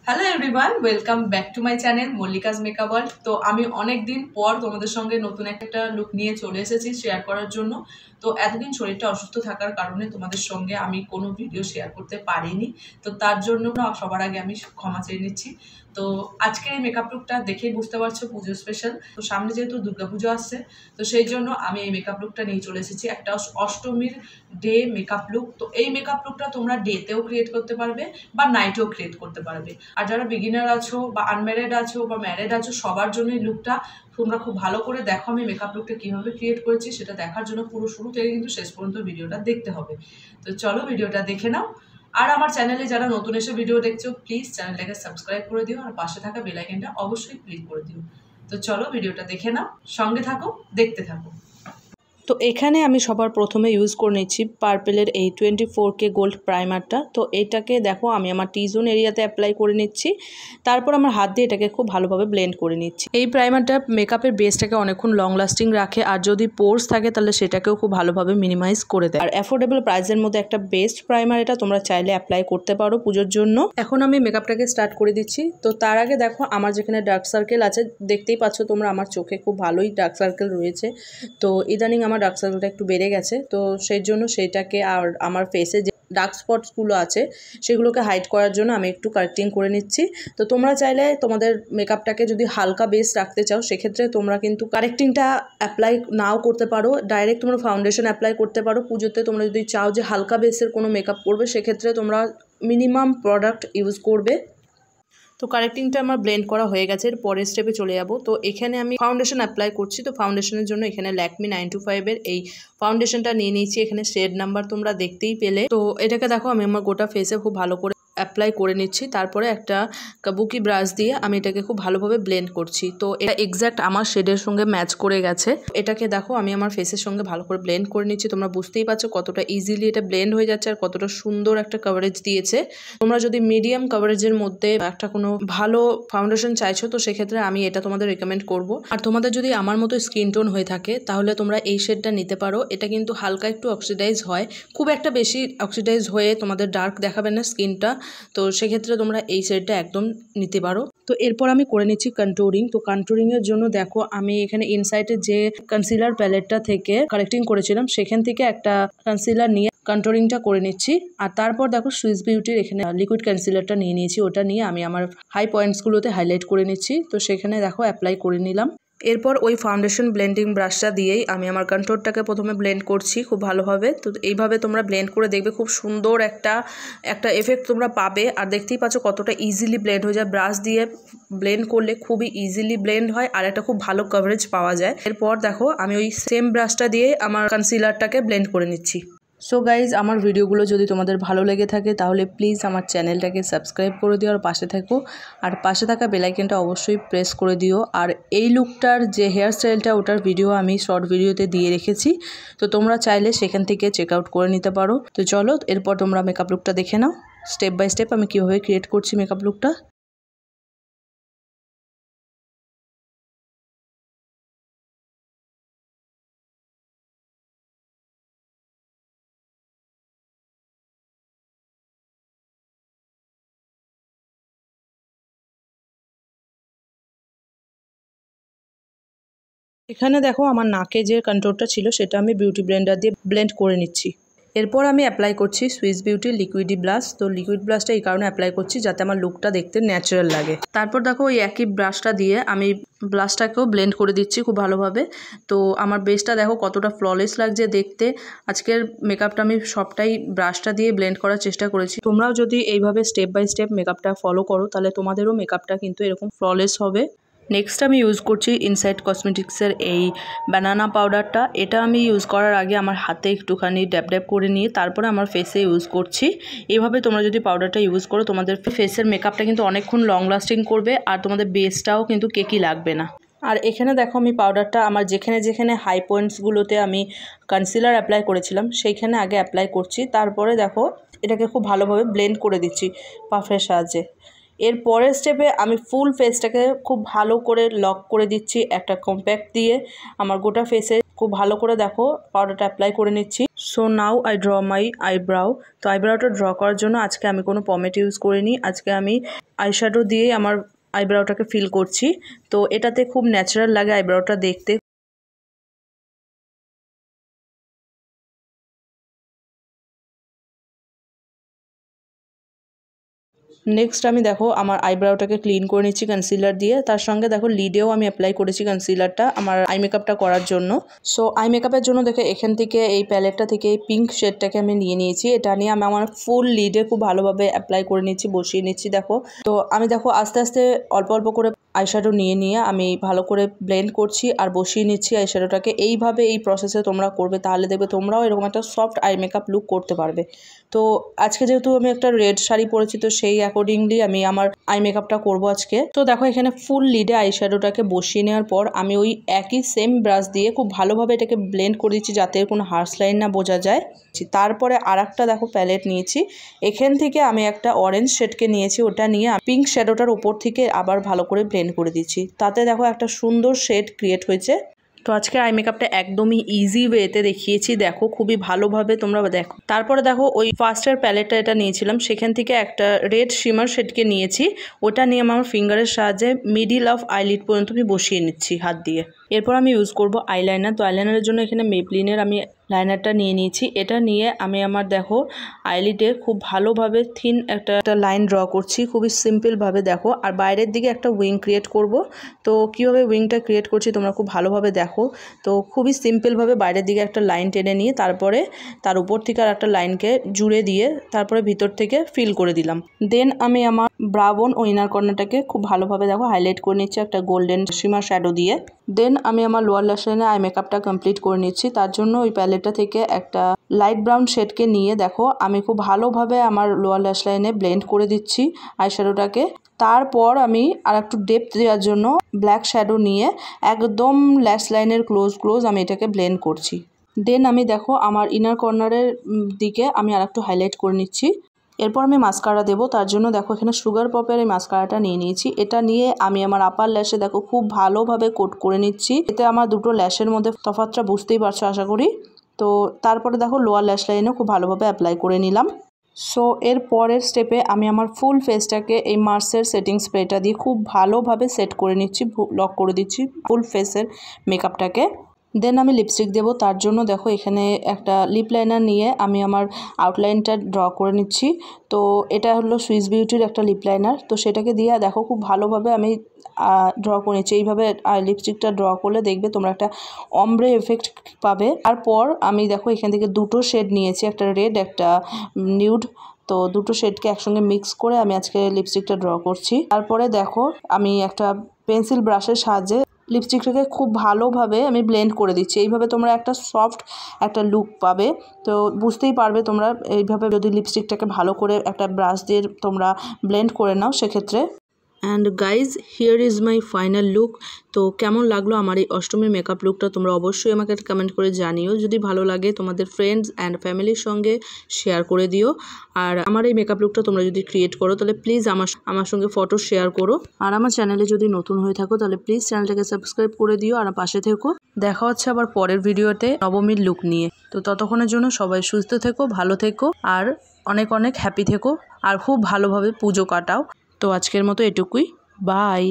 Hello everyone, welcome back to my channel Mallika's makeup world. তো আমি অনেক দিন পর তোমাদের সঙ্গে নতুন একটা লুক নিয়ে চলে এসেছি শেয়ার করার জন্য। তো এতদিন শরীরটা অসুস্থ থাকার কারণে তোমাদের সঙ্গে আমি কোনো ভিডিও শেয়ার করতে পারিনি। তো তার জন্য সবার আগে আমি ক্ষমা চেয়ে নিচ্ছি। তো আজকের এই মেকআপ লুকটা দেখেই বুঝতে পারছো পুজো স্পেশাল। তো সামনে যেহেতু দুর্গাপুজো আসছে, তো সেই জন্য আমি এই মেকআপ লুকটা নিয়ে চলে এসেছি, একটা অষ্টমীর ডে মেকআপ লুক। তো এই মেকআপ লুকটা তোমরা ডেতেও ক্রিয়েট করতে পারবে বা নাইটেও ক্রিয়েট করতে পারবে। আর যারা বিগিনার আছো বা আনম্যারিড আছো বা ম্যারিড আছো, সবার জন্য এই লুকটা তোমরা খুব ভালো করে দেখো। আমি মেকআপ লুকটা কীভাবে ক্রিয়েট করেছি সেটা দেখার জন্য পুরো শুরু থেকে কিন্তু শেষ পর্যন্ত ভিডিওটা দেখতে হবে। তো চলো ভিডিওটা দেখে নাও। আর আমার চ্যানেলে যারা নতুন এসে ভিডিও দেখছো, প্লিজ চ্যানেলটাকে সাবস্ক্রাইব করে দিও আর পাশে থাকা বেল আইকনটা অবশ্যই ক্লিক করে দিও। তো চলো ভিডিওটা দেখে নাও, সঙ্গে থাকো, দেখতে থাকো। তো এখানে আমি সবার প্রথমে ইউজ করে নিচ্ছি পার্পেলের এই 24K গোল্ড প্রাইমারটা। তো এটাকে দেখো আমি আমার টি জোন এরিয়াতে অ্যাপ্লাই করে নিচ্ছি, তারপর আমার হাত দিয়ে এটাকে খুব ভালোভাবে ব্লেন্ড করে নিচ্ছি। এই প্রাইমারটা মেকআপের বেসটাকে অনেকক্ষণ লং লাস্টিং রাখে, আর যদি পোর্স থাকে তাহলে সেটাকেও খুব ভালোভাবে মিনিমাইজ করে দেয়। আর অ্যাফোর্ডেবল প্রাইসের মধ্যে একটা বেস্ট প্রাইমার, এটা তোমরা চাইলে অ্যাপ্লাই করতে পারো পুজোর জন্য। এখন আমি মেকআপটাকে স্টার্ট করে দিচ্ছি। তো তার আগে দেখো আমার যেখানে ডার্ক সার্কেল আছে, দেখতেই পাচ্ছ তোমরা আমার চোখে খুব ভালোই ডার্ক সার্কেল রয়েছে। তো ইদানিং আমার ডার্ক সার্কেলটা একটু বেড়ে গেছে, তো সেই জন্য সেইটাকে আর আমার ফেসে যে ডার্ক স্পটসগুলো আছে সেগুলোকে হাইড করার জন্য আমি একটু কারেক্টিং করে নিচ্ছি। তো তোমরা চাইলে তোমাদের মেকআপটাকে যদি হালকা বেস রাখতে চাও, সেক্ষেত্রে তোমরা কিন্তু কারেক্টিংটা অ্যাপ্লাই নাও করতে পারো, ডাইরেক্ট তোমরা ফাউন্ডেশন অ্যাপ্লাই করতে পারো। পুজোতে তোমরা যদি চাও যে হালকা বেসের কোনো মেকআপ করবে, সেক্ষেত্রে তোমরা মিনিমাম প্রোডাক্ট ইউজ করবে। তো কারেক্টিংটা আমার ব্লেন্ড করা হয়ে গেছে, এর পরের স্টেপে চলে যাব। তো এখানে আমি ফাউন্ডেশন অ্যাপ্লাই করছি। তো ফাউন্ডেশনের জন্য এখানে ল্যাকমি 925-এর এই ফাউন্ডেশনটা নিয়ে নিয়েছি। এখানে শেড নাম্বার তোমরা দেখতেই পেলে। তো এটাকে দেখো আমি আমার গোটা ফেসে খুব ভালো করে অ্যাপ্লাই করে নিচ্ছি। তারপরে একটা কাবুকি ব্রাশ দিয়ে আমি এটাকে খুব ভালোভাবে ব্লেন্ড করছি। তো এটা এক্স্যাক্ট আমার শেডের সঙ্গে ম্যাচ করে গেছে। এটাকে দেখো আমি আমার ফেসের সঙ্গে ভালো করে ব্লেন্ড করে নিচ্ছি। তোমরা বুঝতেই পারছো কতটা ইজিলি এটা ব্লেন্ড হয়ে যাচ্ছে আর কতটা সুন্দর একটা কভারেজ দিয়েছে। তোমরা যদি মিডিয়াম কভারেজের মধ্যে একটা কোনো ভালো ফাউন্ডেশন চাইছো, তো সেক্ষেত্রে আমি এটা তোমাদের রেকমেন্ড করব। আর তোমাদের যদি আমার মতো স্কিন টোন হয়ে থাকে, তাহলে তোমরা এই শেডটা নিতে পারো। এটা কিন্তু হালকা একটু অক্সিডাইজ হয়, খুব একটা বেশি অক্সিডাইজ হয়ে তোমাদের ডার্ক দেখাবে না স্কিনটা। তো সেক্ষেত্রে তোমরা এই শেডটা একদম নিতে পারো। তো এরপর আমি করে নিচ্ছি কন্ট্যুরিং। তো কন্ট্যুরিংয়ের জন্য দেখো আমি এখানে ইনসাইটের যে কনসিলার প্যালেটটা থেকে কারেক্টিং করেছিলাম, সেখান থেকে একটা কনসিলার নিয়ে কন্ট্যুরিংটা করে নিচ্ছি। আর তারপর দেখো সুইস বিউটির এখানে লিকুইড কনসিলারটা নিয়ে নিয়েছি, ওটা নিয়ে আমি আমার হাই পয়েন্টসগুলোতে হাইলাইট করে নিচ্ছি। তো সেখানে দেখো অ্যাপ্লাই করে নিলাম। এরপর ওই ফাউন্ডেশন ব্লেন্ডিং ব্রাশটা দিয়েই আমি আমার কন্ট্যুরটাকে প্রথমে ব্লেন্ড করছি খুব ভালোভাবে। তো এইভাবে তোমরা ব্লেন্ড করে দেখবে, খুব সুন্দর একটা এফেক্ট তোমরা পাবে। আর দেখতেই পাচ্ছ কতটা ইজিলি ব্লেন্ড হয়ে যায়। ব্রাশ দিয়ে ব্লেন্ড করলে খুবই ইজিলি ব্লেন্ড হয় আর একটা খুব ভালো কভারেজ পাওয়া যায়। এরপর দেখো আমি ওই সেম ব্রাশটা দিয়ে আমার কনসিলারটাকে ব্লেন্ড করে নিচ্ছি। সো গাইজ, আমার ভিডিওগুলো যদি তোমাদের ভালো লেগে থাকে, তাহলে প্লিজ আমার চ্যানেলটাকে সাবস্ক্রাইব করে দিও আর পাশে থাকো। আর পাশে থাকা বেল আইকনটা অবশ্যই প্রেস করে দিও। আর এই লুকটার যে হেয়ার স্টাইলটা, ওটার ভিডিও আমি শর্ট ভিডিওতে দিয়ে রেখেছি, তো তোমরা চাইলে সেখান থেকে চেক আউট করে নিতে পারো। তো চলো এরপর তোমরা মেকআপ লুকটা দেখে নাও স্টেপ বাই স্টেপ আমি কীভাবে ক্রিয়েট করছি মেকআপ লুকটা। এখানে দেখো আমার নাকে যে কন্ট্যুরটা ছিল সেটা আমি বিউটি ব্লেন্ডার দিয়ে ব্লেন্ড করে নিচ্ছি। এরপর আমি অ্যাপ্লাই করছি সুইস বিউটির লিকুইডি ব্লাশ। তো লিকুইড ব্লাশটা এই কারণে অ্যাপ্লাই করছি যাতে আমার লুকটা দেখতে ন্যাচারাল লাগে। তারপর দেখো ওই একই ব্রাশটা দিয়ে আমি ব্লাশটাকেও ব্লেন্ড করে দিচ্ছি খুব ভালোভাবে। তো আমার বেসটা দেখো কতটা ফ্ললেস লাগছে দেখতে। আজকের মেকআপটা আমি সবটাই ব্রাশটা দিয়ে ব্লেন্ড করার চেষ্টা করেছি। তোমরাও যদি এইভাবে স্টেপ বাই স্টেপ মেকআপটা ফলো করো, তাহলে তোমাদেরও মেকআপটা কিন্তু এরকম ফ্ললেস হবে। নেক্সট আমি ইউজ করছি ইনসাইড কসমেটিক্সের এই ব্যানানা পাউডারটা। এটা আমি ইউজ করার আগে আমার হাতে একটুখানি ড্যাব ড্যাব করে নিয়ে তারপরে আমার ফেসে ইউজ করছি। এভাবে তোমরা যদি পাউডারটা ইউজ করো, তোমাদের ফেসের মেকআপটা কিন্তু অনেকক্ষণ লং লাস্টিং করবে আর তোমাদের বেসটাও কিন্তু কেকি লাগবে না। আর এখানে দেখো আমি পাউডারটা আমার যেখানে যেখানে হাই পয়েন্টসগুলোতে আমি কনসিলার অ্যাপ্লাই করেছিলাম সেইখানে আগে অ্যাপ্লাই করছি। তারপরে দেখো এটাকে খুব ভালোভাবে ব্লেন্ড করে দিচ্ছি পাফের সাহায্যে। এর পরের স্টেপে আমি ফুল ফেসটাকে খুব ভালো করে লক করে দিচ্ছি একটা কম্প্যাক্ট দিয়ে। আমার গোটা ফেসে খুব ভালো করে দেখো পাউডারটা অ্যাপ্লাই করে নিচ্ছি। So now I draw my eyebrow. তো আইব্রাউটা ড্র করার জন্য আজকে আমি কোনো পমেট ইউজ করিনি, আজকে আমি আইশ্যাডো দিয়ে আমার আইব্রাউটাকে ফিল করছি। তো এটাতে খুব ন্যাচারাল লাগে আইব্রাউটা দেখতে। নেক্সট আমি দেখো আমার আইব্রাউটাকে ক্লিন করে নিচ্ছি কনসিলার দিয়ে। তার সঙ্গে দেখো লিডেও আমি অ্যাপ্লাই করেছি কনসিলারটা আমার আই মেকআপটা করার জন্য। সো আই মেকআপের জন্য দেখো এখান থেকে এই প্যালেটটা থেকে এই পিঙ্ক শেডটাকে আমি নিয়ে নিয়েছি। এটা নিয়ে আমি আমার ফুল লিডে খুব ভালোভাবে অ্যাপ্লাই করে নিচ্ছি, বসিয়ে নিচ্ছি। দেখো তো আমি দেখো আস্তে আস্তে অল্প অল্প করে আইশ্যাডো নিয়ে আমি ভালো করে ব্লেন্ড করছি আর বসিয়ে নিচ্ছি আইশ্যাডোটাকে। এইভাবে এই প্রসেসে তোমরা করবে, তাহলে দেখবে তোমরাও এরকম একটা সফট আই মেকআপ লুক করতে পারবে। তো আজকে যেহেতু আমি একটা রেড শাড়ি পরেছি, তো সেই অ্যাকর্ডিংলি আমি আমার আই মেকআপটা করবো আজকে। তো দেখো এখানে ফুল লিডে আইশ্যাডোটাকে বসিয়ে নেওয়ার পর আমি ওই একই সেম ব্রাশ দিয়ে খুব ভালোভাবে এটাকে ব্লেন্ড করে দিচ্ছি যাতে কোনো হার্শ লাইন না বোঝা যায়। তারপরে আর একটা দেখো প্যালেট নিয়েছি, এখান থেকে আমি একটা অরেঞ্জ শেডকে নিয়েছি, ওটা নিয়ে পিঙ্ক শ্যাডোটার উপর থেকে আবার ভালো করে ব্লেন্ড করে দিচ্ছি। তাতে দেখো একটা সুন্দর শেড ক্রিয়েট হয়েছে। তো আজকে আই মেকআপটা একদমই ইজি ওয়েতে দেখিয়েছি, দেখো খুবই ভালোভাবে তোমরা দেখো। তারপরে দেখো ওই ফার্স্টের প্যালেটটা এটা নিয়েছিলাম, সেখান থেকে একটা রেড শিমার শেডকে নিয়েছি, ওটা নিয়ে আমার ফিঙ্গারের সাহায্যে মিডিল অফ আইলিড পর্যন্ত আমি বসিয়ে নিচ্ছি হাত দিয়ে। এরপর আমি ইউজ করব আইলাইনার। তো আইলাইনারের জন্য এখানে মেবলিনের আমি লাইনারটা নিয়ে নিয়েছি। এটা নিয়ে আমি আমার দেখো আইলিডে খুব ভালোভাবে থিন একটা লাইন ড্র করছি, খুবই সিম্পলভাবে দেখো। আর বাইরের দিকে একটা উইং ক্রিয়েট করব। তো কীভাবে উইংটা ক্রিয়েট করছি তোমরা খুব ভালোভাবে দেখো। তো খুবই সিম্পলভাবে বাইরের দিকে একটা লাইন টেনে নিয়ে তারপরে তার উপর থেকে আর একটা লাইনকে জুড়ে দিয়ে তারপরে ভিতর থেকে ফিল করে দিলাম। দেন আমি আমার ব্রাউন ও ইনার কর্নারটাকে খুব ভালোভাবে দেখো হাইলাইট করে নিচ্ছি একটা গোল্ডেন শিমার শ্যাডো দিয়ে। দেন আমি আমার লোয়ার ল্যাশ লাইনে আই মেকআপটা কমপ্লিট করে নিচ্ছি। তার জন্য ওই প্যালেটটা থেকে একটা লাইট ব্রাউন শেডকে নিয়ে দেখো আমি খুব ভালোভাবে আমার লোয়ার ল্যাশ লাইনে ব্লেন্ড করে দিচ্ছি আইশ্যাডোটাকে। তারপর আমি আর একটু ডেপথ দেওয়ার জন্য ব্ল্যাক শ্যাডো নিয়ে একদম ল্যাশ লাইনের ক্লোজ আমি এটাকে ব্লেন্ড করছি। দেন আমি দেখো আমার ইনার কর্নারের দিকে আমি আর একটু হাইলাইট করে নিচ্ছি। এরপর আমি মাস্কারা দেবো। তার জন্য দেখো এখানে সুগার পপের এই মাস্কারাটা নিয়ে নিয়েছি। এটা নিয়ে আমি আমার আপার ল্যাশে দেখো খুব ভালোভাবে কোট করে নিচ্ছি। এতে আমার দুটো ল্যাশের মধ্যে তফাৎটা বুঝতেই পারছো আশা করি। তো তারপরে দেখো লোয়ার ল্যাশ লাইনেও খুব ভালোভাবে অ্যাপ্লাই করে নিলাম। সো এর পরের স্টেপে আমি আমার ফুল ফেসটাকে এই মার্সের সেটিং স্প্রেটা দিয়ে খুব ভালোভাবে সেট করে নিচ্ছি, লক করে দিচ্ছি ফুল ফেসের মেকআপটাকে। দেন আমি লিপস্টিক দেবো। তার জন্য দেখো এখানে একটা লিপ লাইনার নিয়ে আমি আমার আউটলাইনটা ড্র করে নিচ্ছি। তো এটা হলো সুইস বিউটির একটা লিপ লাইনার। তো সেটাকে দিয়ে দেখো খুব ভালোভাবে আমি ড্র করে নিচ্ছি। এইভাবে লিপস্টিকটা ড্র করলে দেখবে তোমরা একটা অমব্রে এফেক্ট পাবে। তারপর আমি দেখো এখান থেকে দুটো শেড নিয়েছি, একটা রেড একটা নিউড। তো দুটো শেডকে একসঙ্গে মিক্স করে আমি আজকে লিপস্টিকটা ড্র করছি। তারপরে দেখো আমি একটা পেন্সিল ব্রাশের সাহায্যে লিপস্টিকটাকে খুব ভালোভাবে আমি ব্লেন্ড করে দিচ্ছি। এইভাবে তোমরা একটা সফট একটা লুক পাবে। তো বুঝতেই পারবে তোমরা এইভাবে যদি লিপস্টিকটাকে ভালো করে একটা ব্রাশ দিয়ে তোমরা ব্লেন্ড করে নাও সেক্ষেত্রে। And guys here is my final look. তো কেমন লাগলো আমার এই অষ্টমীর মেকআপ লুকটা তোমরা অবশ্যই আমাকে কমেন্ট করে জানিও। যদি ভালো লাগে তোমাদের ফ্রেন্ডস অ্যান্ড ফ্যামিলির সঙ্গে শেয়ার করে দিও। আর আমার এই মেকআপ লুকটা তোমরা যদি ক্রিয়েট করো তাহলে প্লিজ আমার সঙ্গে ফটো শেয়ার করো। আর আমার চ্যানেলে যদি নতুন হয়ে থাকো তাহলে প্লিজ চ্যানেলটাকে সাবস্ক্রাইব করে দিও আর পাশে থেকো। দেখা হচ্ছে আবার পরের ভিডিওতে নবমীর লুক নিয়ে। তো ততক্ষণের জন্য সবাই সুস্থ থেকো, ভালো থেকো আর অনেক অনেক হ্যাপি থেকো আর খুব ভালোভাবে পুজো কাটাও। তো আজকের মতো এটুকুই, বাই।